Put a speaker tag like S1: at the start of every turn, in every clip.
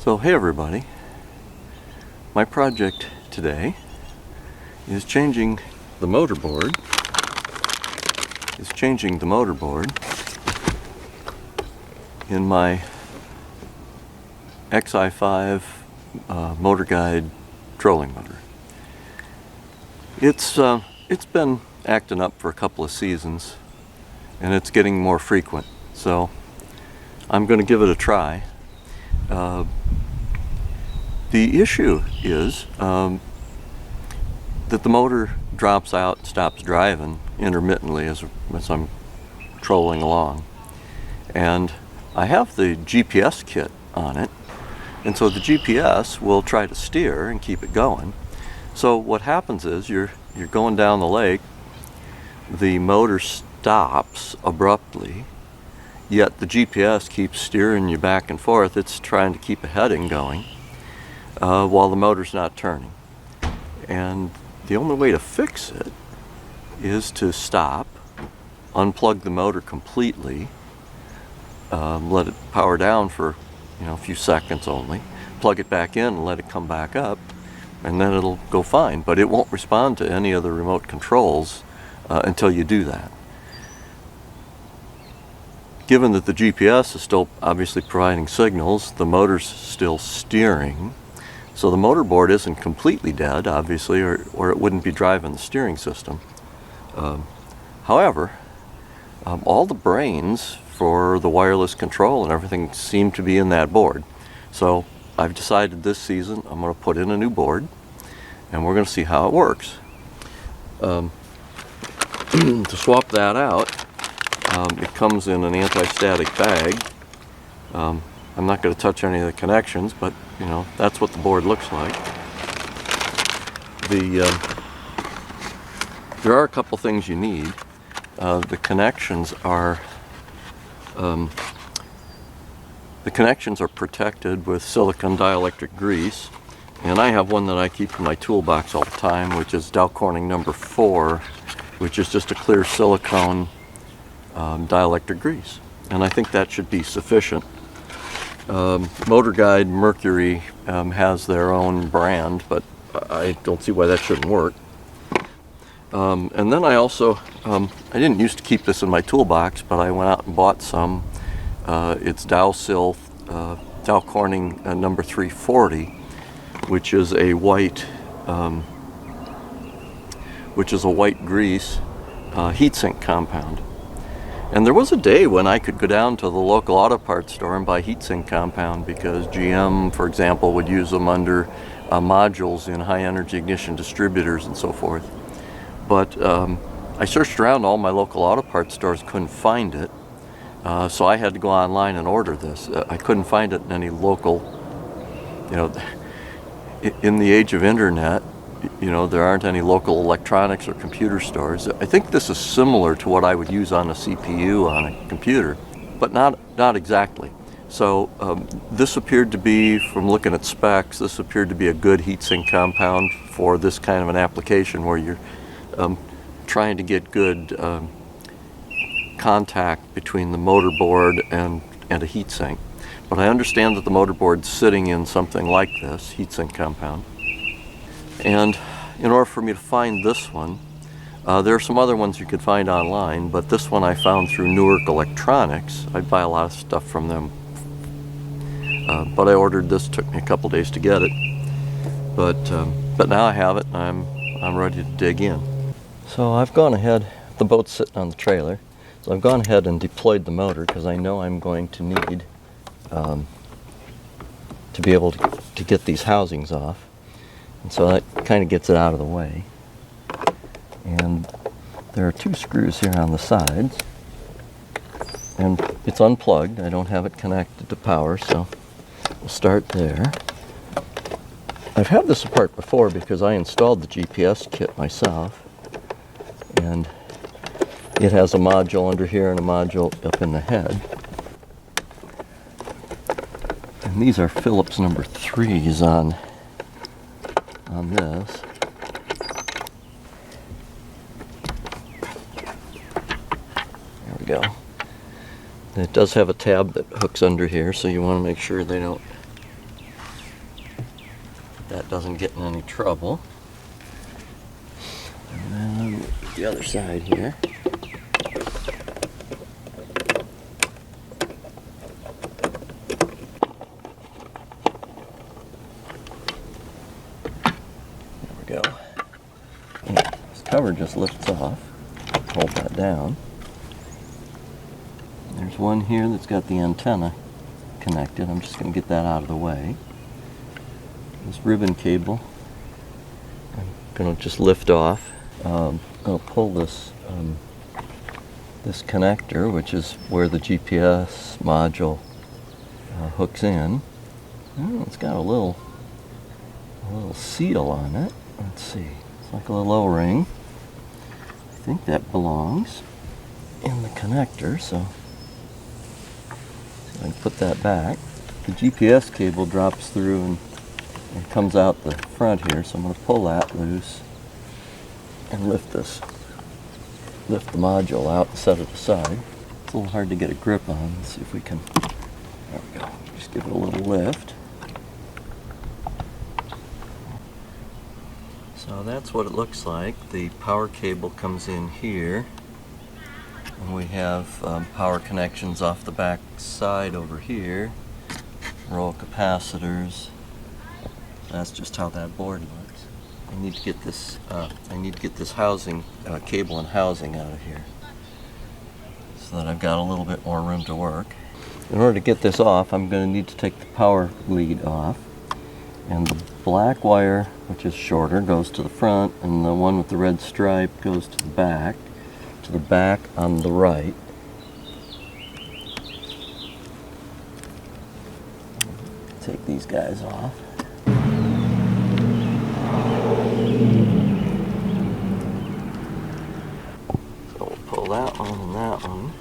S1: So hey everybody, my project today is changing the motorboard. In my Xi5 Motorguide Trolling Motor. It's been acting up for a couple of seasons, and it's getting more frequent. So I'm going to give it a try. The issue is that the motor drops out and stops driving intermittently as I'm trolling along. And I have the GPS kit on it, and so the GPS will try to steer and keep it going. So what happens is you're going down the lake, the motor stops abruptly, yet the GPS keeps steering you back and forth. It's trying to keep a heading going while the motor's not turning. And the only way to fix it is to stop, unplug the motor completely, let it power down for a few seconds only, plug it back in and let it come back up, and then it'll go fine. But it won't respond to any of the remote controls until you do that. Given that the GPS is still obviously providing signals, the motor's still steering, so the motorboard isn't completely dead, obviously, or it wouldn't be driving the steering system. However, all the brains for the wireless control and everything seem to be in that board. So I've decided this season I'm going to put in a new board, and we're going to see how it works. To swap that out, it comes in an anti-static bag. I'm not going to touch any of the connections, but that's what the board looks like. There are a couple things you need. The connections are protected with silicone dielectric grease, and I have one that I keep in my toolbox all the time, which is Dow Corning number 4, which is just a clear silicone dielectric grease, and I think that should be sufficient. Motorguide Mercury has their own brand, but I don't see why that shouldn't work. And then I also, I didn't used to keep this in my toolbox, but I went out and bought some. It's Dow Corning number 340, which is a white grease heatsink compound. And there was a day when I could go down to the local auto parts store and buy heatsink compound, because GM, for example, would use them under modules in high energy ignition distributors and so forth. But I searched around all my local auto parts stores, couldn't find it. So I had to go online and order this. I couldn't find it in any local, in the age of internet, there aren't any local electronics or computer stores. I think this is similar to what I would use on a CPU on a computer, but not exactly. So this appeared to be, from looking at specs, this appeared to be a good heatsink compound for this kind of an application where you're trying to get good contact between the motorboard and a heatsink. But I understand that the motorboard's sitting in something like this heatsink compound. And in order for me to find this one, there are some other ones you could find online, but this one I found through Newark Electronics. I buy a lot of stuff from them. But I ordered this, took me a couple days to get it. But now I have it, and I'm ready to dig in. So I've gone ahead, the boat's sitting on the trailer, so I've gone ahead and deployed the motor, because I know I'm going to need to be able to get these housings off. And so that kind of gets it out of the way. And there are 2 screws here on the sides, and it's unplugged. I don't have it connected to power, so we'll start there. I've had this apart before because I installed the GPS kit myself, and it has a module under here and a module up in the head. And these are Phillips number 3s on this. There we go. And it does have a tab that hooks under here, so you want to make sure they don't that doesn't get in any trouble. And then the other side here. There we go. And this cover just lifts off. Hold that down. There's one here that's got the antenna connected. I'm just going to get that out of the way. This ribbon cable, I'm going to just lift off. I'll pull this this connector, which is where the GPS module hooks in. Oh, it's got a little seal on it. Let's see. It's like a little O-ring. I think that belongs in the connector, so I can put that back. The GPS cable drops through and comes out the front here, so I'm going to pull that loose and lift the module out and set it aside. It's a little hard to get a grip on. Let's see if we can. There we go. Just give it a little lift. So that's what it looks like. The power cable comes in here. And we have power connections off the back side over here. Row of capacitors. That's just how that board looks. I need to get this housing, cable and housing out of here, so that I've got a little bit more room to work. In order to get this off, I'm going to need to take the power lead off, and the black wire, which is shorter, goes to the front, and the one with the red stripe goes to the back on the right. Take these guys off. So we'll pull that one and that one.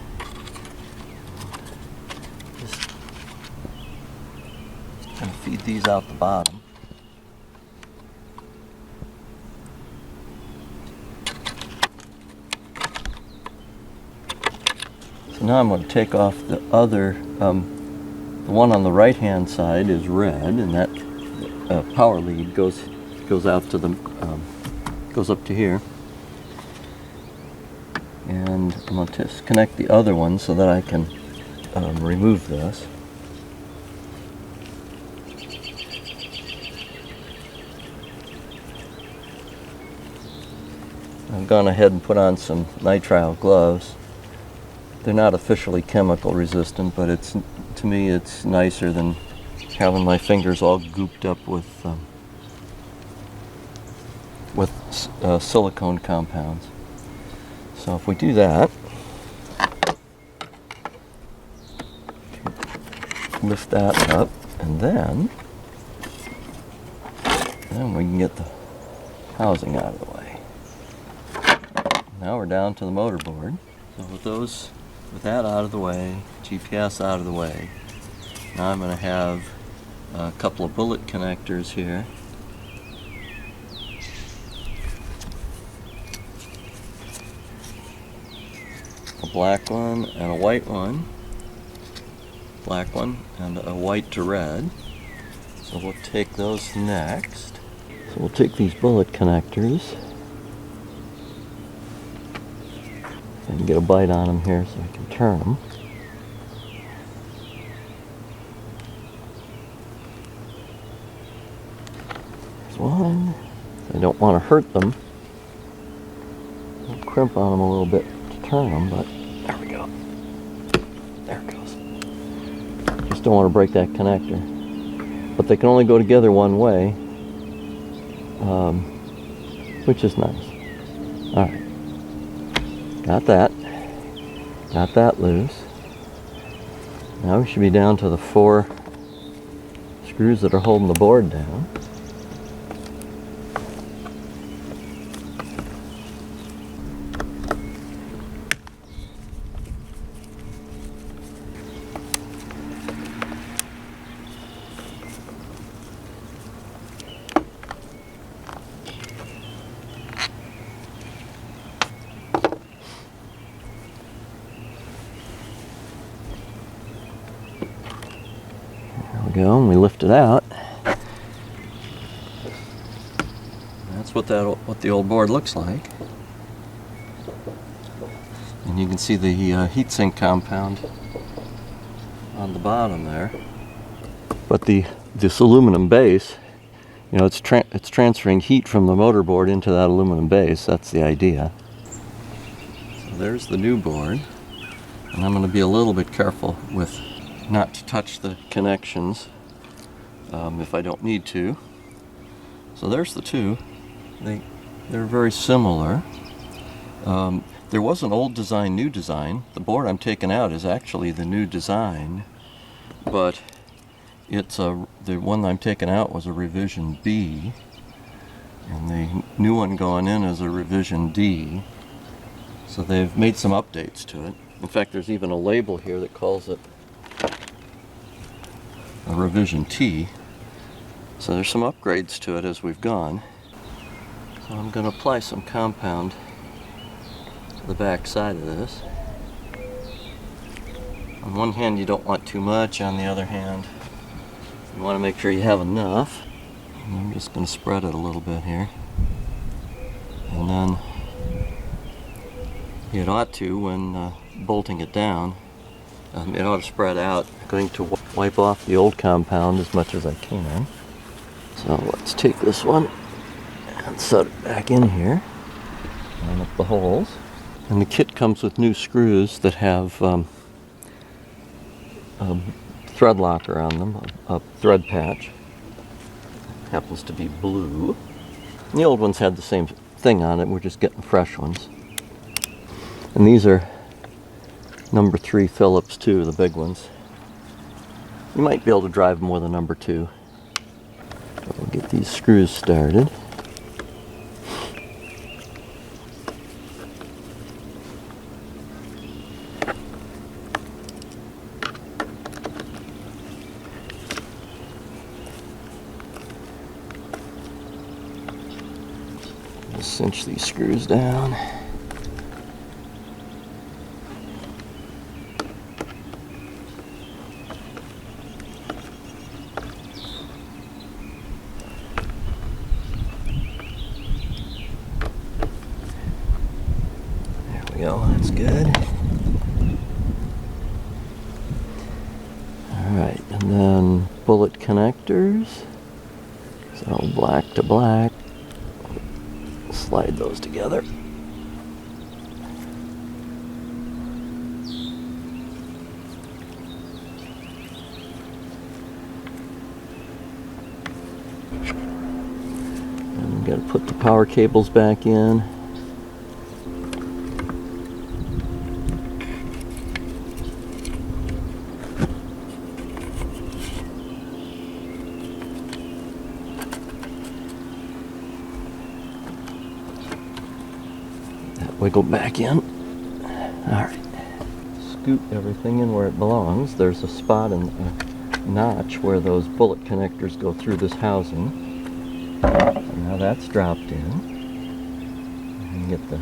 S1: Just kind of feed these out the bottom. So now I'm going to take off the other, the one on the right hand side is red, and that power lead goes out to the, goes up to here. And I'm going to disconnect the other one so that I can remove this. I've gone ahead and put on some nitrile gloves. They're not officially chemical resistant, but to me it's nicer than having my fingers all gooped up with silicone compounds. So if we do that, lift that up, and then we can get the housing out of the way. Now we're down to the motor board. So with that out of the way, GPS out of the way, now I'm going to have a couple of bullet connectors here. A black one and a white one. Black one and a white to red. So we'll take those next. So we'll take these bullet connectors. I can get a bite on them here so I can turn them. There's one. I don't want to hurt them. I'll crimp on them a little bit to turn them, but there we go. There it goes. Just don't want to break that connector. But they can only go together one way, which is nice. Alright. Got that loose. Now we should be down to the 4 screws that are holding the board down. Go, and we lift it out. what the old board looks like. And you can see the heatsink compound on the bottom there. But this aluminum base, you know, it's transferring heat from the motor board into that aluminum base. That's the idea. So there's the new board. And I'm going to be a little bit careful with not to touch the connections if I don't need to. So there's the two. They're very similar. There was an old design, new design. The board I'm taking out is actually the new design, but it's the one I'm taking out was a revision B, and the new one going in is a revision D. So they've made some updates to it. In fact, there's even a label here that calls it a revision T. So there's some upgrades to it as we've gone. So I'm going to apply some compound to the back side of this. On one hand, you don't want too much. On the other hand, you want to make sure you have enough. And I'm just going to spread it a little bit here. And then it ought to, when bolting it down, it ought to spread out. I'm going to wipe off the old compound as much as I can. So let's take this one and set it back in here, line up the holes. And the kit comes with new screws that have a thread locker on them, a thread patch. Happens to be blue. And the old ones had the same thing on it, we're just getting fresh ones. And these are number 3 Phillips too, the big ones. You might be able to drive more than number 2. We'll get these screws started. Just cinch these screws down. That's good. Alright, and then bullet connectors. So black to black. Slide those together. And we've got to put the power cables back in. Wiggle back in. Alright. Scoot everything in where it belongs. There's a spot and a notch where those bullet connectors go through this housing. And now that's dropped in. And get the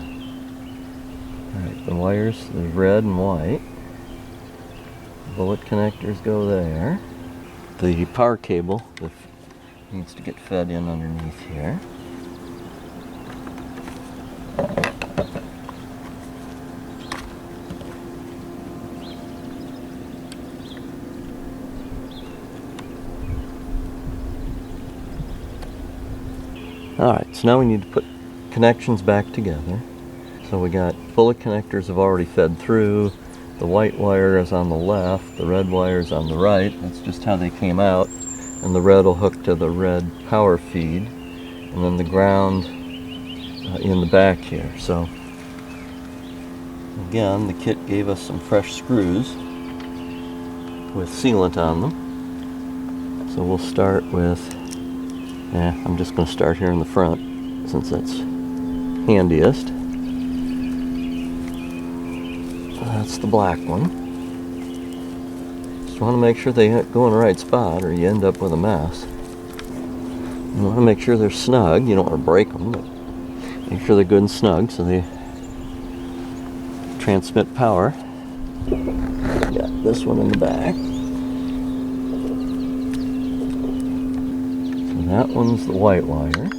S1: the wires, the red and white. Bullet connectors go there. The power cable needs to get fed in underneath here. Alright, so now we need to put connections back together. So we got bullet connectors have already fed through, the white wire is on the left, the red wire is on the right. That's just how they came out. And the red will hook to the red power feed, and then the ground in the back here. So again, the kit gave us some fresh screws with sealant on them. So we'll start with I'm just going to start here in the front since that's handiest. That's the black one. Just want to make sure they go in the right spot or you end up with a mess. You want to make sure they're snug. You don't want to break them, but make sure they're good and snug so they transmit power. Got this one in the back. That one's the white wire.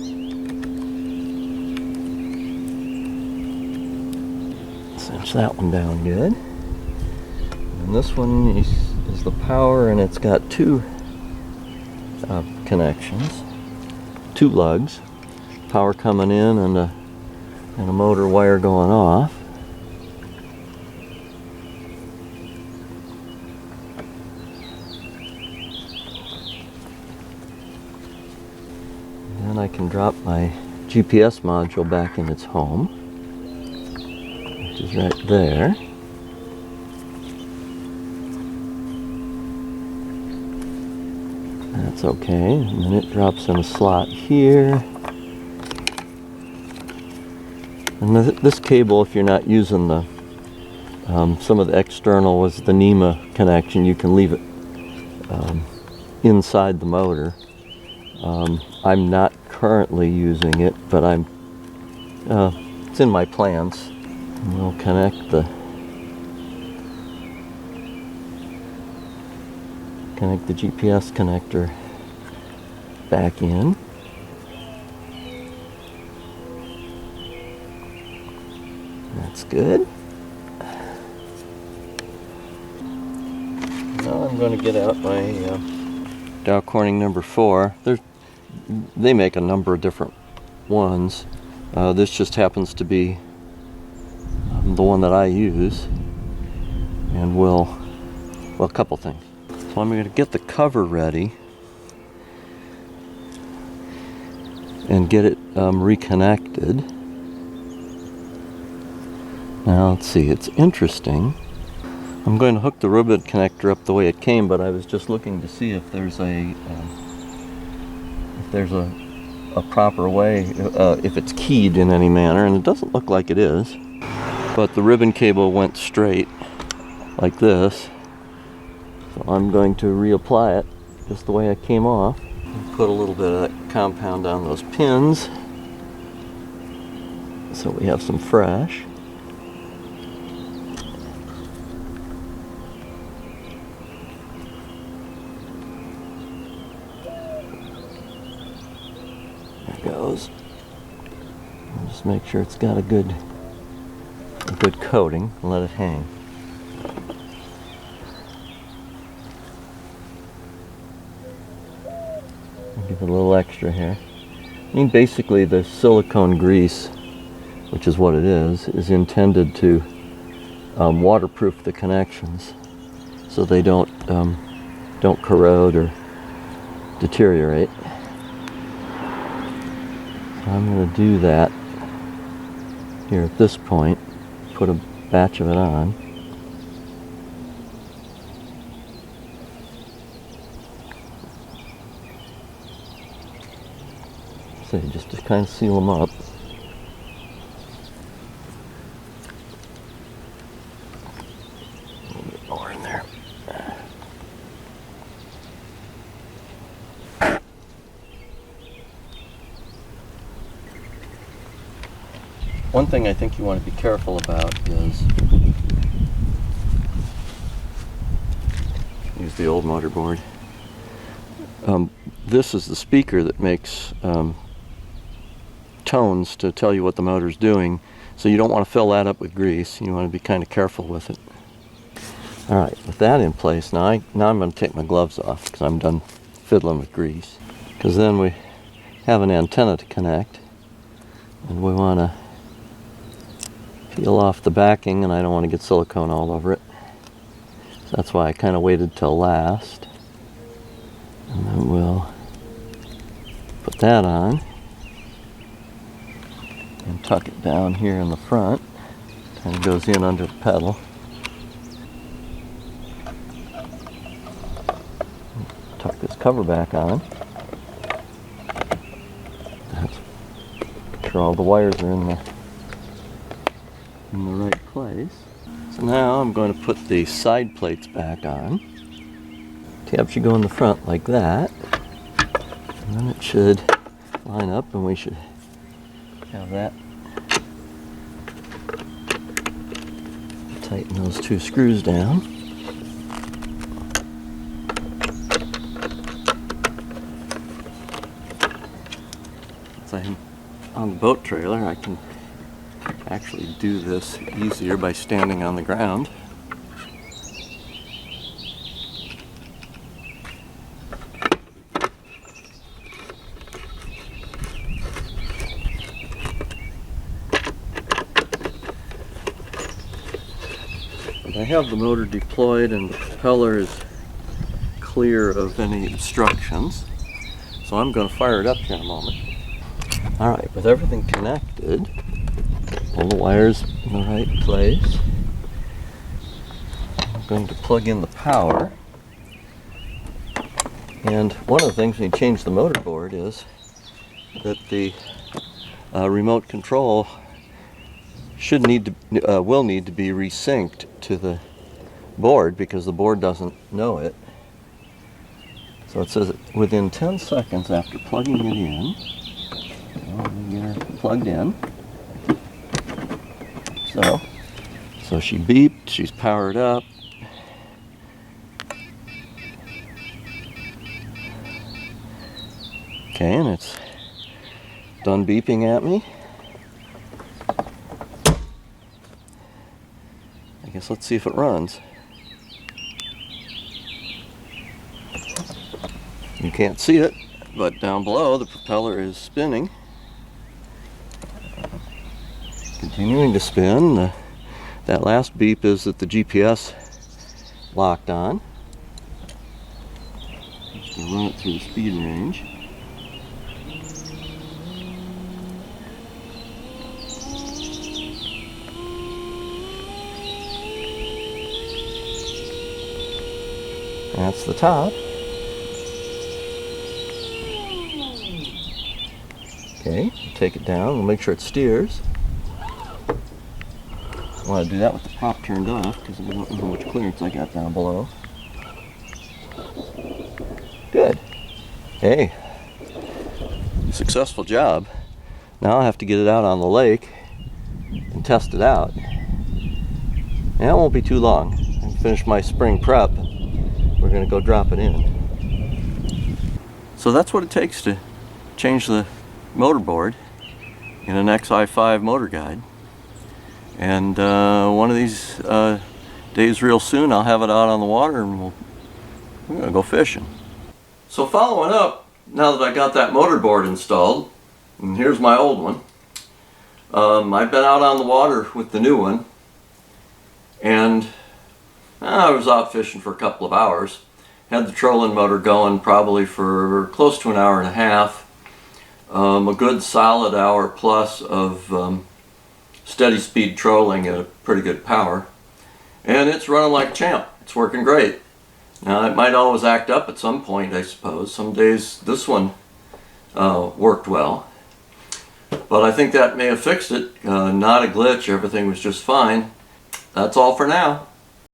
S1: that one down good. And this one is the power, and it's got two connections, two lugs, power coming in and a motor wire going off. And then I can drop my GPS module back in its home, which is right there. That's okay. And then it drops in a slot here. And this cable, if you're not using the some of the external was the NEMA connection, you can leave it inside the motor. I'm not currently using it, but it's in my plans. And we'll connect the GPS connector back in. That's good. Now I'm going to get out my Dow Corning number 4. They make a number of different ones. This just happens to be the one that I use, and a couple things. So I'm going to get the cover ready and get it reconnected. Now let's see, it's interesting. I'm going to hook the ribbon connector up the way it came, but I was just looking to see if there's a proper way, if it's keyed in any manner, and it doesn't look like it is. But the ribbon cable went straight like this, so I'm going to reapply it just the way it came off. Put a little bit of that compound on those pins so we have some fresh. There it goes. And just make sure it's got a good coating and let it hang. Give it a little extra here. I mean, basically the silicone grease, which is what it is intended to waterproof the connections so they don't corrode or deteriorate. So I'm going to do that here at this point. Put a batch of it on. So just to kind of seal them up. A little bit more in there. One thing I think you want to be careful about is, use the old motor board. This is the speaker that makes tones to tell you what the motor's doing, so you don't want to fill that up with grease. You want to be kind of careful with it. Alright, with that in place, now I'm going to take my gloves off because I'm done fiddling with grease. Because then we have an antenna to connect, and we want to peel off the backing, and I don't want to get silicone all over it. So that's why I kind of waited till last. And then we'll put that on and tuck it down here in the front. Kind of goes in under the pedal. Tuck this cover back on. That's, make sure all the wires are in the right place. So now I'm going to put the side plates back on. Tab should go in the front like that. And then it should line up, and we should have that. Tighten those two screws down. So on the boat trailer, I can actually do this easier by standing on the ground. But I have the motor deployed and the propeller is clear of any obstructions. So I'm going to fire it up here in a moment. Alright, with everything connected, all the wires in the right place, I'm going to plug in the power. And one of the things when you change the motor board is that the remote control will need to be resynced to the board because the board doesn't know it. So it says within 10 seconds after plugging it in, let me get her plugged in. So she beeped, she's powered up. Okay, and it's done beeping at me. I guess let's see if it runs. You can't see it, but down below the propeller is spinning. Continuing to spin. That last beep is that the GPS locked on. Just going to run it through the speed range. That's the top. Okay, take it down. We'll make sure it steers. I want to do that with the prop turned off because we don't know how much clearance I got down below. Good. Hey, successful job. Now I have to get it out on the lake and test it out. And it won't be too long. I finish my spring prep. We're going to go drop it in. So that's what it takes to change the motor board in an Xi5 Motorguide. And one of these days real soon I'll have it out on the water and we're going to go fishing. So following up, now that I got that motor board installed, and here's my old one, I've been out on the water with the new one, and I was out fishing for a couple of hours. Had the trolling motor going probably for close to an hour and a half. A good solid hour plus of steady speed trolling at a pretty good power. And it's running like a champ. It's working great. Now it might always act up at some point, I suppose. Some days this one worked well. But I think that may have fixed it. Not a glitch. Everything was just fine. That's all for now.